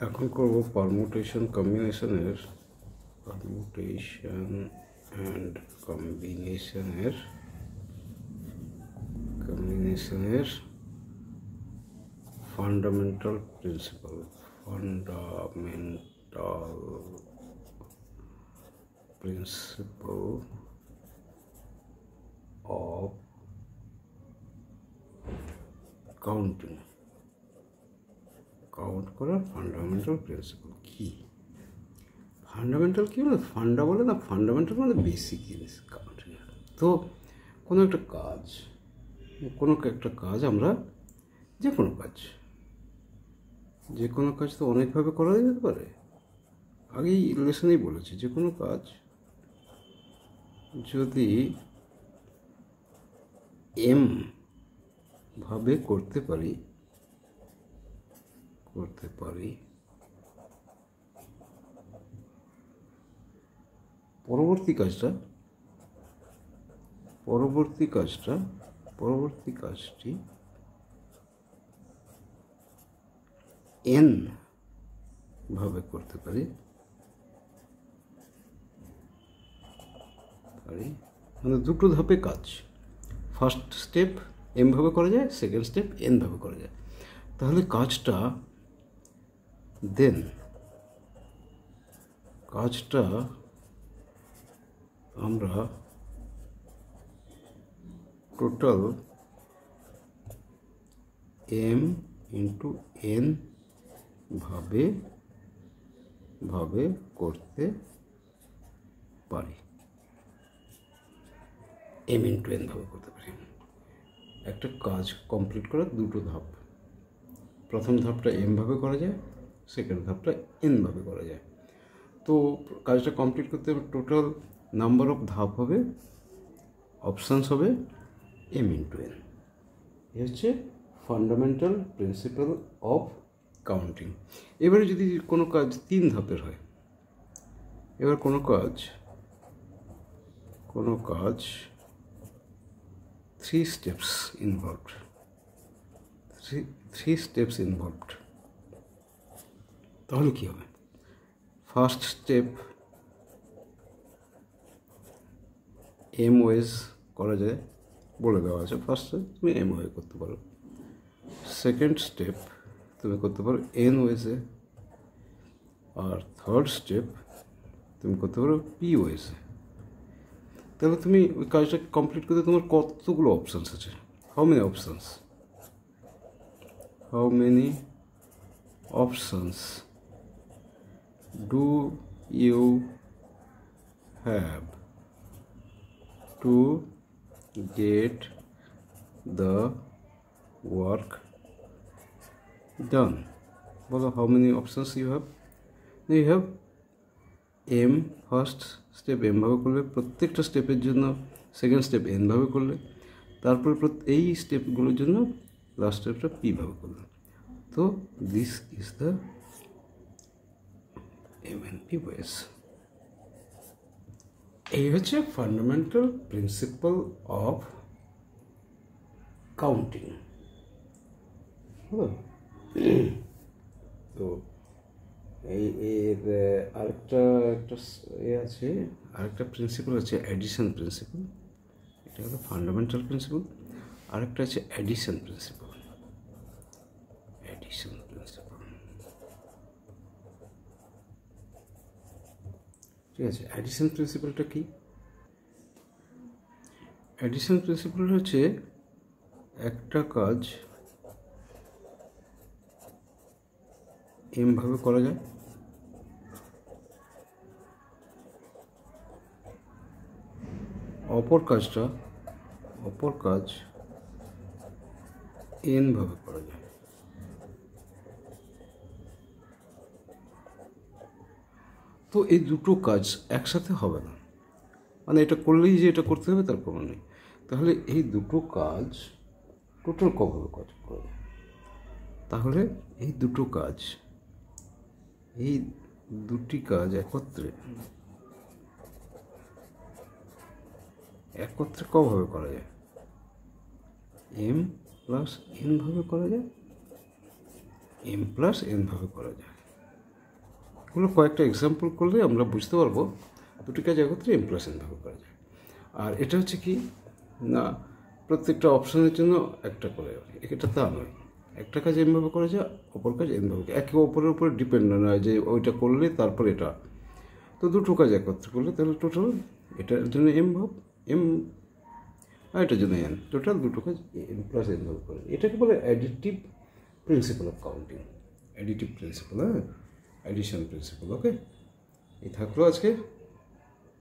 এখন করব permutation and কম্বিনেশনের fundamental principle of counting. Count করার ফান্ডামেন্টাল প্রিন্সিপাল কি? ফান্ডামেন্টাল কী বলে? ফান্ডা বলে না, ফান্ডামেন্টাল মানে বেসিক জিনিস কাউন্টিং। তো কোনো একটা কাজ আমরা যে কোনো কাজ তো অনেকভাবে করা যেতে পারে। আগেই লেসনেই বলেছি, যে কোনো কাজ যদি এম ভাবে করতে পারি পরবর্তী কাজটি এন ভাবে করতে পারি, মানে দুটো ধাপে কাজ। ফার্স্ট স্টেপ এম ভাবে করা যায়, সেকেন্ড স্টেপ এন ভাবে করা যায়। তাহলে কাজটা আমরা টোটাল এম ইন্টু এন ভাবে করতে পারি। এম ইন্টু এন ভাবে করতে পারি। একটা কাজ কমপ্লিট করার দুটো ধাপ। প্রথম ধাপটা এম ভাবে করা যায়, সেকেন্ড ধাপটা এন ভাবে করা যায়। তো কাজটা কমপ্লিট করতে টোটাল নাম্বার অফ ধাপ হবে, অপশানস হবে এম ইন্টু এন। এ হচ্ছে ফান্ডামেন্টাল প্রিন্সিপাল অফ কাউন্টিং। এবারে যদি কোনো কাজ 3 ধাপের হয়, এবার কোনো কাজ 3 স্টেপস ইনভলভড, তাহলে কী হবে? ফার্স্ট স্টেপ এম ওয়েজ করা যায়, বলে দেওয়া আছে। ফার্স্ট স্টেপ তুমি এম ওয়ে করতে পারো, সেকেন্ড স্টেপ তুমি করতে পারো এন ওয়েজে, আর থার্ড স্টেপ তুমি করতে পারো পি ওয়েজে। তাহলে তুমি ওই কাজটা কমপ্লিট করতে তোমার কতগুলো অপশানস আছে? How many options do you have to get the work done? বলো, how many options you have? You have এম, ফার্স্ট স্টেপ এম ভাবে করলে, প্রত্যেকটা স্টেপের জন্য সেকেন্ড স্টেপ এন ভাবে করলে, তারপরে এই স্টেপগুলোর জন্য লাস্ট স্টেপটা পি ভাবে করলে। তো this is the M N P ways. এই হচ্ছে ফান্ডামেন্টাল প্রিন্সিপাল অফ কাউন্টিং। তো এর আরেকটা প্রিন্সিপাল আছে অ্যাডিশন প্রিন্সিপাল। এটা হলো ফান্ডামেন্টাল প্রিন্সিপাল। আরেকটা আছে অ্যাডিশন প্রিন্সিপাল। ঠিক আছে, অ্যাডিশন প্রিন্সিপালটা কি? অ্যাডিশন প্রিন্সিপাল হচ্ছে একটা কাজ এম ভাবে করা যায়, অপর কাজ এন ভাবে করা যায়। তো এই দুটো কাজ একসাথে হবে না, মানে এটা করলেই যে এটা করতে হবে তার কোনো নেই। তাহলে এই দুটো কাজ টোটাল কভাবে কাজ করা যায়। তাহলে এই দুটি কাজ একত্রে কভাবে করা যায়? এম প্লাস এন ভাবে করা যায়, এম প্লাস এন ভাবে করা যায়। এগুলো কয়েকটা এক্সাম্পল করলে আমরা বুঝতে পারবো দুটি কাজ একত্রে m প্লাস n ভাবে করা যায়। আর এটা হচ্ছে কি না, প্রত্যেকটা অপশানের জন্য একটা করে, এটা তা নয়, একটা কাজ m ভাবে করা যায়, অপর কাজ n ভাবে, একে অপরের উপরে ডিপেন্ড নয় যে ওইটা করলে তারপর এটা। তো দুটো কাজ একত্রে করলে তাহলে টোটাল এটার জন্য m ভাব m, আর এটার জন্য n, টোটাল দুটো কাজ m প্লাস n ভাবে করে। এটাকে বলে additive principal of counting, additive principal, হ্যাঁ, অ্যাডিশন প্রিন্সিপাল। ওকে, এই থাকলো আজকে।